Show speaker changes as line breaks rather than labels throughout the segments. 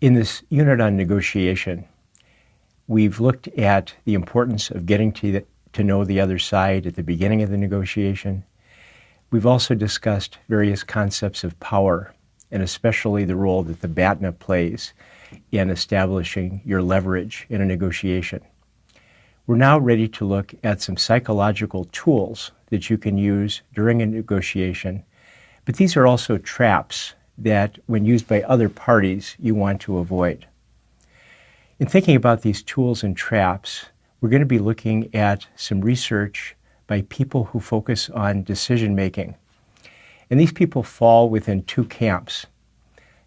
In this unit on negotiation, we've looked at the importance of getting to know the other side at the beginning of the negotiation. We've also discussed various concepts of power, and especially the role that the BATNA plays in establishing your leverage in a negotiation. We're now ready to look at some psychological tools that you can use during a negotiation, but these are also traps that, when used by other parties, you want to avoid. In thinking about these tools and traps, we're going to be looking at some research by people who focus on decision making. And these people fall within two camps.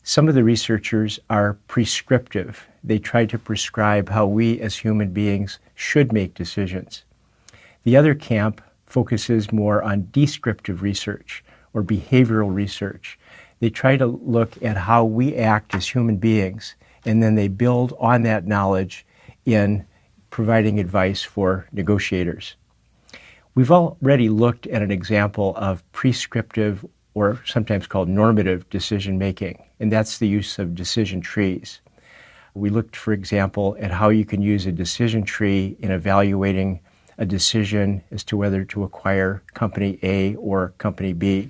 Some of the researchers are prescriptive. They try to prescribe how we as human beings should make decisions. The other camp focuses more on descriptive research or behavioral research. They try to look at how we act as human beings, and then they build on that knowledge in providing advice for negotiators. We've already looked at an example of prescriptive, or sometimes called normative, decision making, and that's the use of decision trees. We looked, for example, at how you can use a decision tree in evaluating a decision as to whether to acquire company A or company B.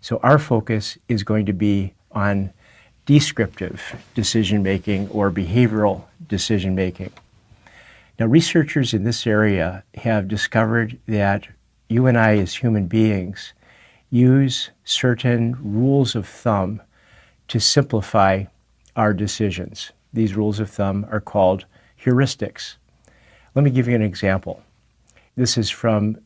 So our focus is going to be on descriptive decision making or behavioral decision making. Now, researchers in this area have discovered that you and I as human beings use certain rules of thumb to simplify our decisions. These rules of thumb are called heuristics. Let me give you an example. This is from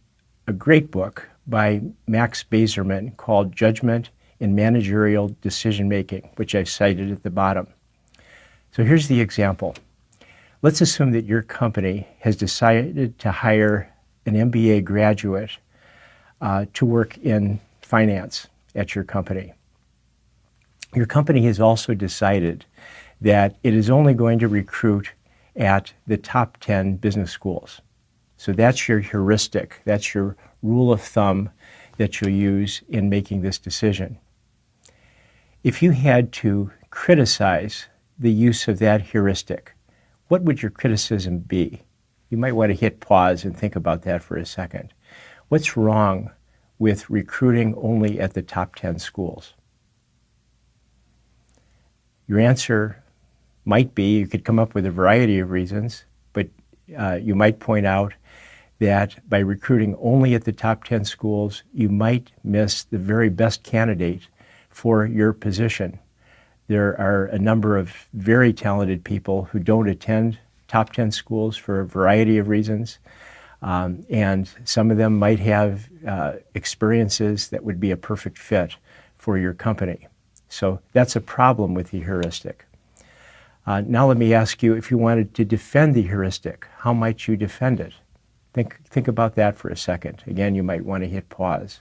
a great book by Max Bazerman called Judgment in Managerial Decision Making, which I've cited at the bottom. So here's the example. Let's assume that your company has decided to hire an MBA graduate to work in finance at your company. Your company has also decided that it is only going to recruit at the top 10 business schools. So that's your heuristic, that's your rule of thumb that you'll use in making this decision. If you had to criticize the use of that heuristic, what would your criticism be? You might want to hit pause and think about that for a second. What's wrong with recruiting only at the top 10 schools? Your answer might be, you could come up with a variety of reasons, but you might point out that by recruiting only at the top 10 schools, you might miss the very best candidate for your position. There are a number of very talented people who don't attend top 10 schools for a variety of reasons, and some of them might have experiences that would be a perfect fit for your company. So that's a problem with the heuristic. Now let me ask you, if you wanted to defend the heuristic, how might you defend it? Think about that for a second. Again, you might want to hit pause.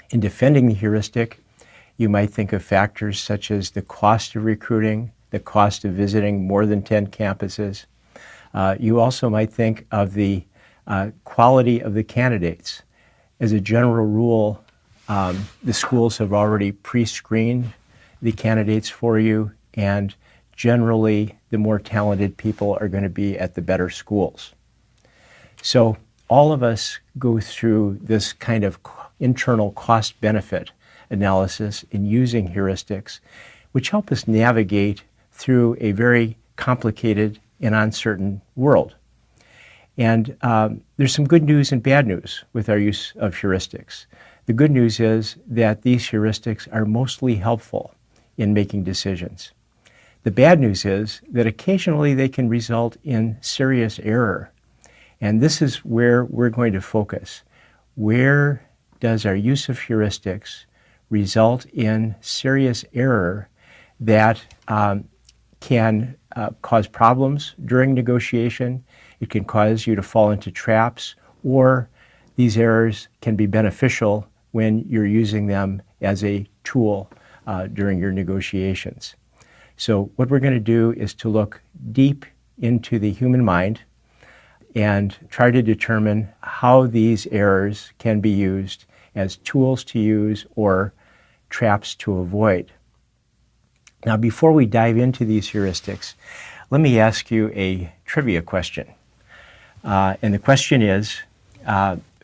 In defending the heuristic, you might think of factors such as the cost of recruiting, the cost of visiting more than 10 campuses. You also might think of the quality of the candidates. As a general rule, the schools have already pre-screened the candidates for you, and generally the more talented people are going to be at the better schools. So all of us go through this kind of internal cost-benefit analysis in using heuristics, which help us navigate through a very complicated and uncertain world. And there's some good news and bad news with our use of heuristics. The good news is that these heuristics are mostly helpful in making decisions. The bad news is that occasionally they can result in serious error. And this is where we're going to focus. Where does our use of heuristics result in serious error that can cause problems during negotiation? It can cause you to fall into traps, or these errors can be beneficial when you're using them as a tool during your negotiations. So what we're going to do is to look deep into the human mind and try to determine how these errors can be used as tools to use or traps to avoid. Now, before we dive into these heuristics, let me ask you a trivia question. And the question is,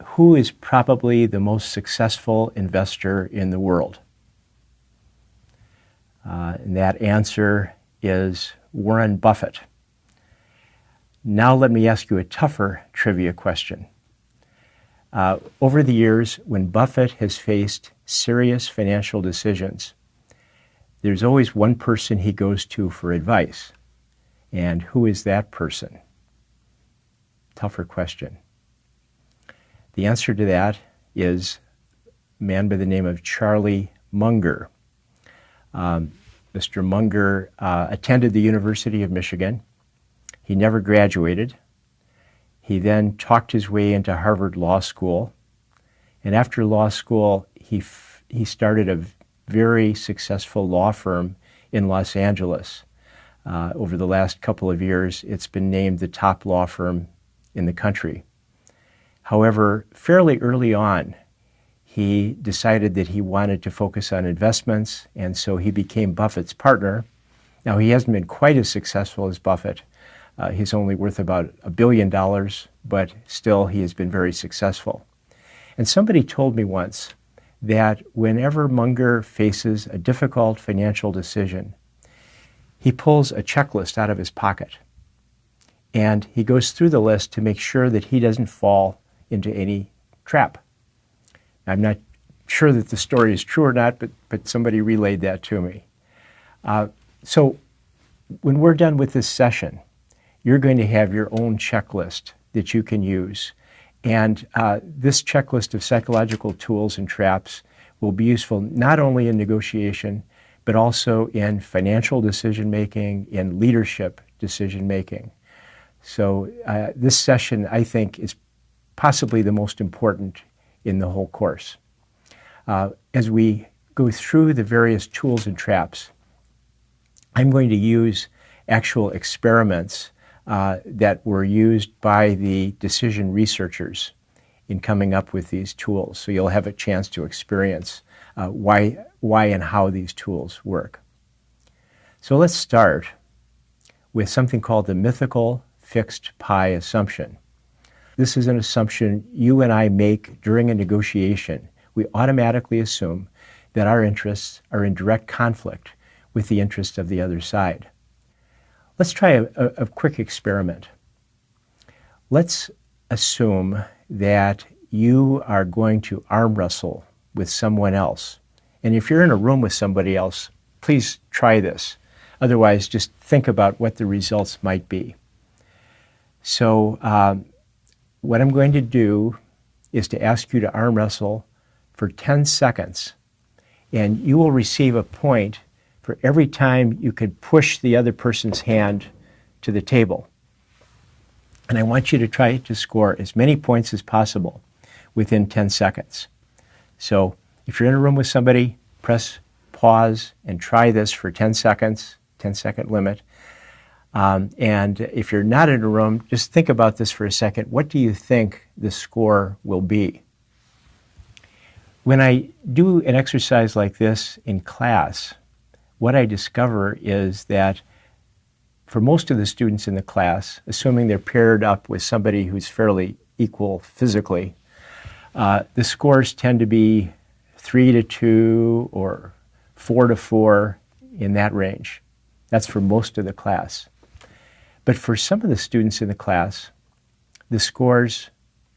who is probably the most successful investor in the world? And that answer is Warren Buffett. Now let me ask you a tougher trivia question. Over the years, when Buffett has faced serious financial decisions, there's always one person he goes to for advice. And who is that person? Tougher question. The answer to that is a man by the name of Charlie Munger. Mr. Munger attended the University of Michigan. He never graduated. He then talked his way into Harvard Law School. And after law school, he started a very successful law firm in Los Angeles. Over the last couple of years, it's been named the top law firm in the country. However, fairly early on, he decided that he wanted to focus on investments, and so he became Buffett's partner. Now, he hasn't been quite as successful as Buffett. He's only worth about $1 billion, but still he has been very successful. And somebody told me once that whenever Munger faces a difficult financial decision, he pulls a checklist out of his pocket, and he goes through the list to make sure that he doesn't fall into any trap. I'm not sure that the story is true or not, but somebody relayed that to me. So when we're done with this session, you're going to have your own checklist that you can use. And this checklist of psychological tools and traps will be useful not only in negotiation, but also in financial decision-making, in leadership decision-making. So this session, I think, is possibly the most important in the whole course. As we go through the various tools and traps, I'm going to use actual experiments that were used by the decision researchers in coming up with these tools. So you'll have a chance to experience why and how these tools work. So let's start with something called the mythical fixed pie assumption. This is an assumption you and I make during a negotiation. We automatically assume that our interests are in direct conflict with the interests of the other side. Let's try a quick experiment. Let's assume that you are going to arm wrestle with someone else. And if you're in a room with somebody else, please try this. Otherwise, just think about what the results might be. So what I'm going to do is to ask you to arm wrestle for 10 seconds. And you will receive a point for every time you could push the other person's hand to the table. And I want you to try to score as many points as possible within 10 seconds. So if you're in a room with somebody, press pause and try this for 10 seconds, 10-second limit. And if you're not in a room, just think about this for a second. What do you think the score will be? When I do an exercise like this in class, what I discover is that for most of the students in the class, assuming they're paired up with somebody who's fairly equal physically, the scores tend to be 3-2 or 4-4 in that range. That's for most of the class. But for some of the students in the class, the scores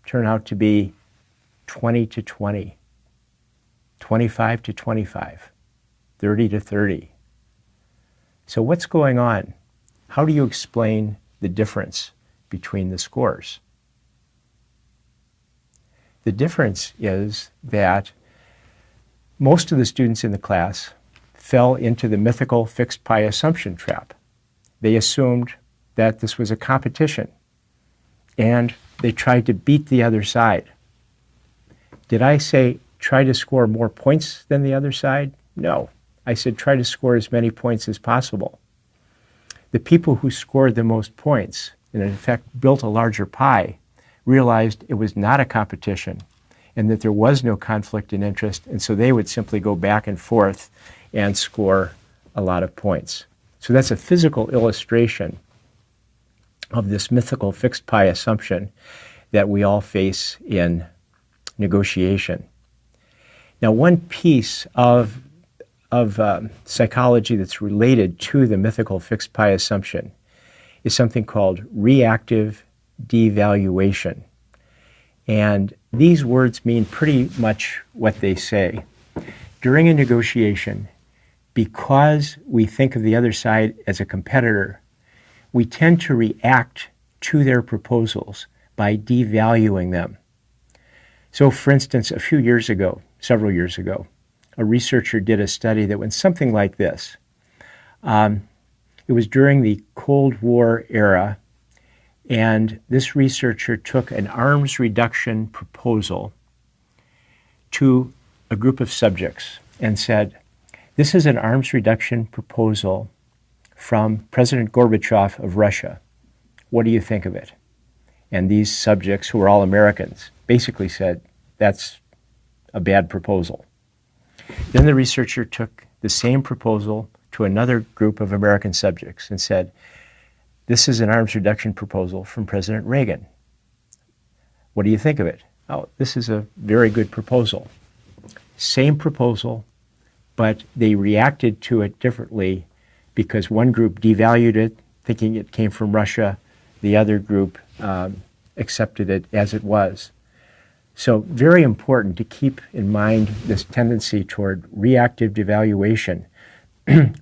turn out to be 20-20, 25-25, 30-30. So what's going on? How do you explain the difference between the scores? The difference is that most of the students in the class fell into the mythical fixed pie assumption trap. They assumed that this was a competition, and they tried to beat the other side. Did I say try to score more points than the other side? No. I said try to score as many points as possible. The people who scored the most points, and in effect built a larger pie, realized it was not a competition and that there was no conflict in interest, and so they would simply go back and forth and score a lot of points. So that's a physical illustration of this mythical fixed pie assumption that we all face in negotiation. Now, one piece of psychology that's related to the mythical fixed pie assumption is something called reactive devaluation. And these words mean pretty much what they say. During a negotiation, because we think of the other side as a competitor, we tend to react to their proposals by devaluing them. So, for instance, a few years ago, several years ago, a researcher did a study that went something like this. It was during the Cold War era, and this researcher took an arms reduction proposal to a group of subjects and said, this is an arms reduction proposal from President Gorbachev of Russia. What do you think of it? And these subjects, who are all Americans, basically said, that's a bad proposal. Then the researcher took the same proposal to another group of American subjects and said, this is an arms reduction proposal from President Reagan. What do you think of it? Oh, this is a very good proposal. Same proposal, but they reacted to it differently because one group devalued it, thinking it came from Russia. The other group accepted it as it was. So very important to keep in mind this tendency toward reactive devaluation.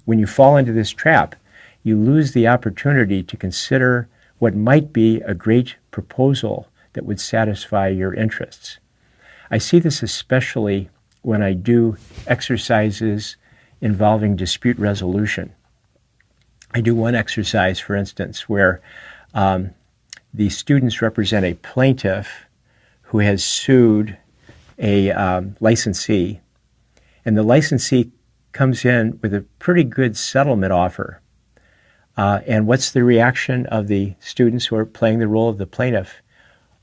When you fall into this trap, you lose the opportunity to consider what might be a great proposal that would satisfy your interests. I see this especially when I do exercises involving dispute resolution. I do one exercise, for instance, where the students represent a plaintiff who has sued a licensee, and the licensee comes in with a pretty good settlement offer. And what's the reaction of the students who are playing the role of the plaintiff?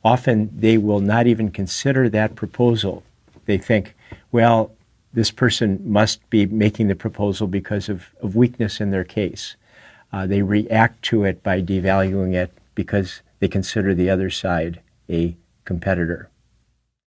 Often they will not even consider that proposal. They think, well, this person must be making the proposal because of weakness in their case. They react to it by devaluing it because they consider the other side a competitor.